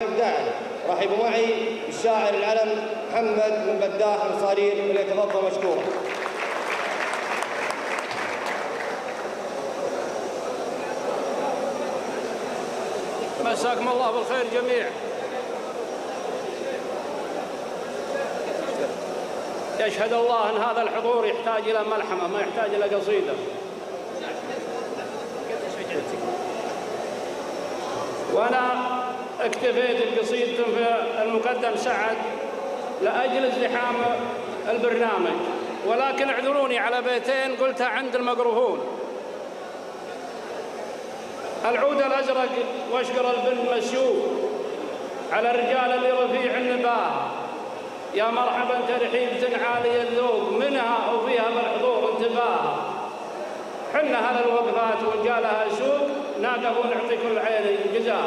إبداعا. رحبوا معي بالشاعر العلم محمد بن بداح الصارير وليتفضل مشكورا. مساكم الله بالخير جميعا. يشهد الله أن هذا الحضور يحتاج إلى ملحمة ما يحتاج إلى قصيدة. وأنا اكتفيت بقصيدة في المقدم سعد لأجل ازدحام البرنامج، ولكن اعذروني على بيتين قلتها عند الميكروفون. العود الأزرق واشقر البن مسيوف على الرجال اللي رفيع النباه، يا مرحبا ترحيبة عالي الذوق منها وفيها بالحضور انتباه. حنا هذا الوقفات ورجالها سوق ناقف ونعطي كل عين جزاه.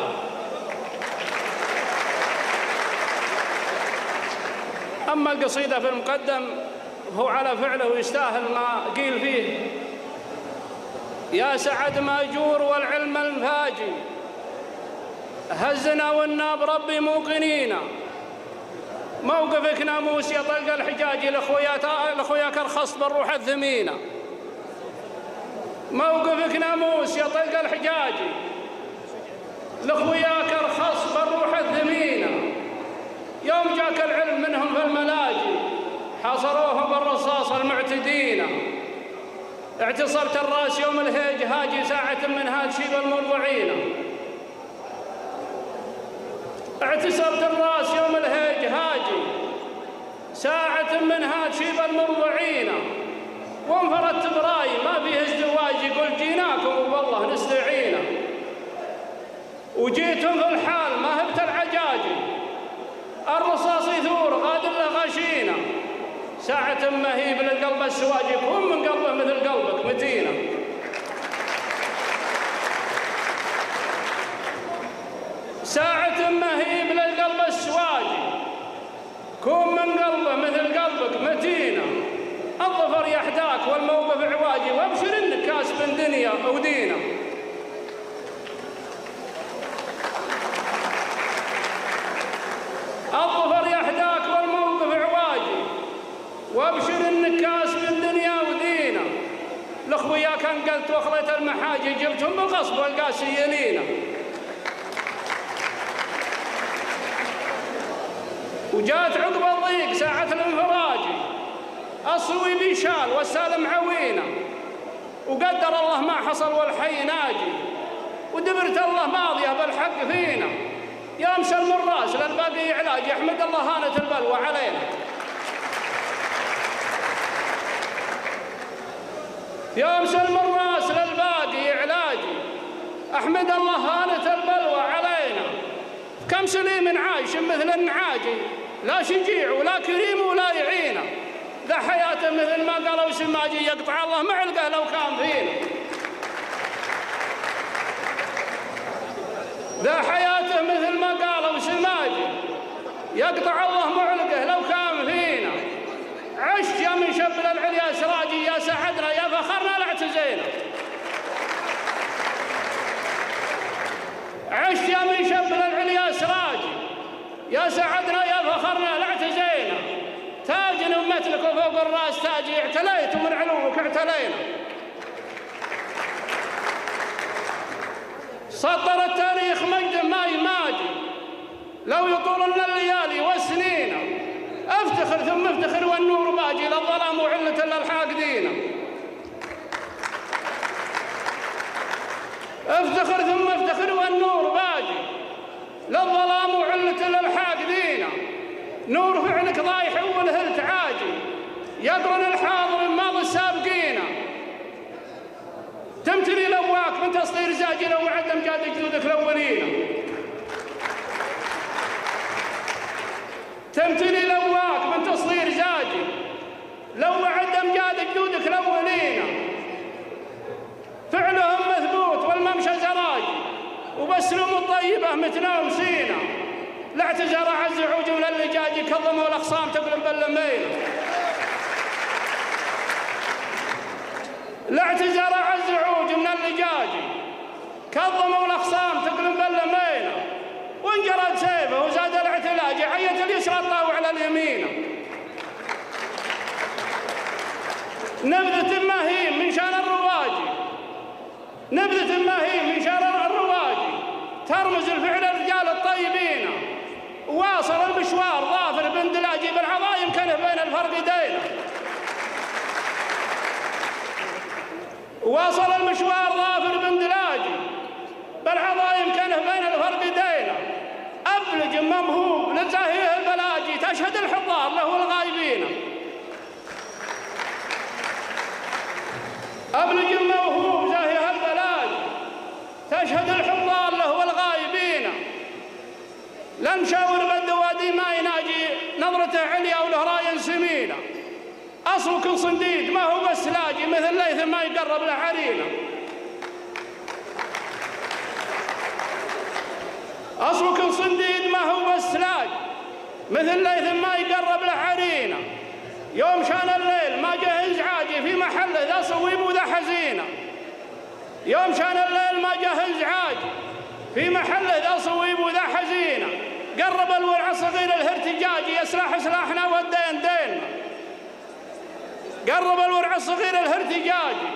أما القصيدة في المقدم هو على فعله ويستاهل ما قيل فيه. يا سعد ماجور والعلم الفاجي هزنا والنا بربي موقنين، موقفك ناموس يا طلق الحجاج لأخوياك ارخص بالروح الثمينة. موقفك ناموس يا طلق الحجاج لأخوياك ارخص بالروح الثمينة. يوم جاك العلم منهم في الملاجي حاصروهم بالرصاص المعتدين. اعتصرت الراس يوم الهيج هاجي ساعة من هاد شيب المرضعين. اعتصرت الراس يوم الهيج هاجي ساعة من هاد شيب المرضعين. وانفردت براي ما فيه ازدواج يقول جيناكم والله نستعينا. وجيتم في الحال ما هبت العجاجي الرصاص يثور غادر له غشينا. ساعة مهيب للقلب السواج يكون من قلبه مثل قلبك متينة. ساعة مهيب للقلب السواج كون من قلبه مثل قلبك متينة. الظفر يحداك والموقف عواجي وابشر انك كاسب دنيا ودينه. الظفر يحداك والموقف عواجي وابشر انك كاسب الدنيا ودينا. لاخوياك انقلت وخليت المحاجي جبتهم بالغصب والقاسي يلينا. وجات عقب الضيق ساعة الانفراجي الصوي بيشال والسالم عوينا. وقدر الله ما حصل والحي ناجي ودبرت الله ماضية بالحق فينا. يا مسلم الراس للباقي علاج يحمد الله هانت البلوى علينا. يا مسلم الراس للباقي علاجي احمد الله هانت البلوى علينا. كم سليم عايش مثل النعاجي لا شجيع ولا كريم ولا يعينا. ذا حياته مثل ما قالوا سماجي يقطع الله معلقه لو كان فينا. ذا حياته مثل ما قالوا سماجي يقطع الله معلقه لو كان فينا. عشت يا من شبل العليا سراجي يا سعدنا يا فخرنا لا اعتزينا. عشت يا من شبل العليا سراجي يا سعدنا يا فخرنا لا اعتزينا. تاج ومثلك وفوق الراس تاجي اعتليت ومن علومك اعتلينا. سطر التاريخ مجد ما يماجي لو يطول لنا الليالي والسنين. افتخر ثم افتخر والنور باجي للظلام وعلة للحاقدين. افتخر ثم افتخر والنور باجي للظلام وعلة للحاقدين. نور فعلك ضايح والهل تعاجي يقرن الحاضر الماضي السابقين. تمتلي لواك من تصدير زاجي لو عدم جاد جدودك الاولين. تمتلي لواك من تصدير زاجي لو عدم جاد جدودك الاولين. فعلهم مثبوت والممشى زراجي وبسلم الطيبه متنا وسينا. لا اعتذر عز عوج من اللجاج كظموا الاخصام تقلب باللمين. لا اعتذر عز عوج من اللجاج كظموا الاخصام تقلب باللمين. وانجرد سيفه وزاد الاعتلاج، حية اليسرى الطاوع على اليمين. نبذة مهيم من شان الرواجي، نبذة مهيم من شان الرواجي ترمز الفعل الرجال الطيبين. واصل المشوار ظافر بن دلاجي بالعظايم كان بين الفرقدين. واصل المشوار ظافر بن دلاجي بالعظايم كان بين الفرقدين. أبلج ممهوب لزاهيه البلاجي تشهد الحضار له الغايبين. أبلج موهوب زاهيه البلاجي تشهد الحضار له الغايبين. لمشاور بالدوادي ما يناجي نظرته عليا وله راي سمينه. أصله كل صنديد ما هو بس لاجي مثل ليث ما يقرب له عرينه. أصله كل صنديد ما هو بس لاجي مثل ليث ما يقرب له عرينه. يوم شان الليل ما جه ازعاجي في محله ذا صويب وذا حزينه. يوم شان الليل ما جه ازعاجي في محله ذا صويب وذا حزينه. قرب الورع الصغير الهرتجاجي يسلاح سلاحنا والدين ديننا. قرب الورع الصغير الهرتجاجي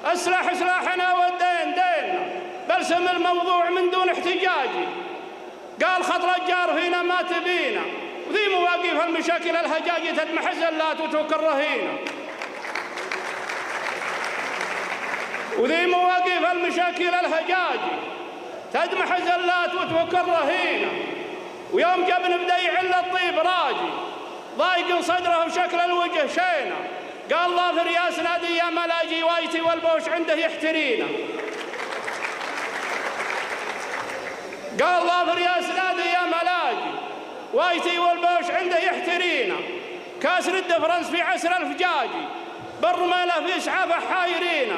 اسلح سلاحنا والدين ديننا. بلسم الموضوع من دون احتجاجي قال خطر الجار فينا ما تبينا. وذي مواقف المشاكل الهجاجي تدمح الزلات وتوكل رهينه. وذي مواقف المشاكل الهجاجي تدمح الزلات وتوكل رهينه. ويوم جبن بدا يعل الطيب راجي ضايق صدره وشكل الوجه شينه. قال ظافر يا سنادي يا ملاجي وايتي والبوش عنده يحترينا. قال ظافر يا سنادي يا ملاجي وايتي والبوش عنده يحترينا. كاسر الدفرنس في عسر الفجاجي بالرميله في اسعافه حايرينا.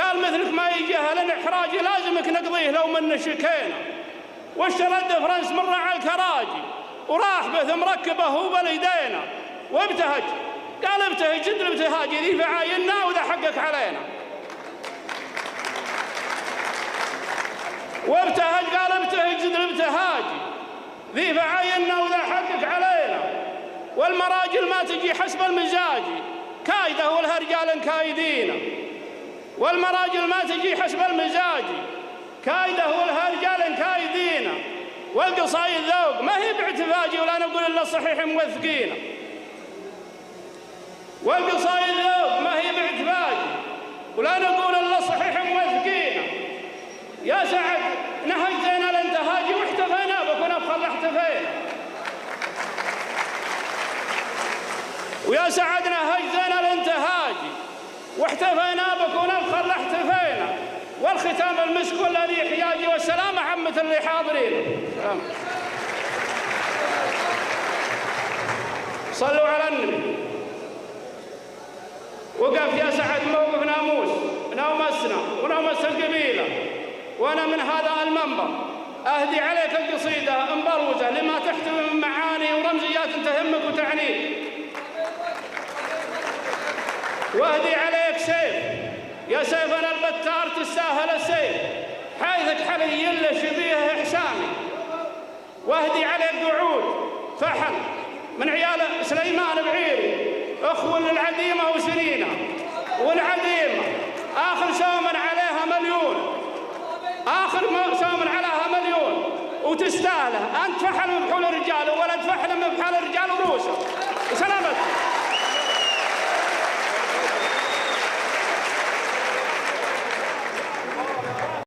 قال مثلك ما يجهل انحراجي لازمك نقضيه لو من شكينا. واشترى الدفرنس من رعى الكراجي وراح بث مركبه وباليدينا. وابتهج قال ابتهج جد الابتهاجي ذي فعايلنا وذا حقك علينا. وابتهج قال ابتهج جد الابتهاجي ذي فعايلنا وذا حقك علينا. والمراجل ما تجي حسب المزاجي كايده والهرجال كايدينا. والمراجل ما تجي حسب المزاجي كايده والهرجال كايدينا. والقصايد ذوق ما هي باعتفاجي ولا نقول الا الصحيح موثقينا. والقصايد ذوق ما هي باعتفاجي ولا نقول الا الصحيح موثقينا. يا سعد نهجنا الانتهاجي واحتفينا بك ونبخل احتفينا. ويا سعد نهجنا الانتهاجي واحتفينا بك ونبخل احتفينا. والختام المسك الذي حياجي والسلام عمة اللي حاضرين. سلام. صلوا على النبي. وقف يا سعد موقف ناموس نومسنا ونومس القبيله. وانا من هذا المنبر اهدي عليك القصيده مبروزه لما تحتوي من معاني ورمزيات تهمك وتعنيك. واهدي عليك سيف يا سيفنا البتار تستاهل السيف حيثك حلي الا شبيه احساني. واهدي عليك قعود فحل من عيال سليمان بعيري اخو للعديمه وسنينه. والعديمه اخر سوم عليها مليون. اخر سوم عليها مليون وتستاهله. انت فحل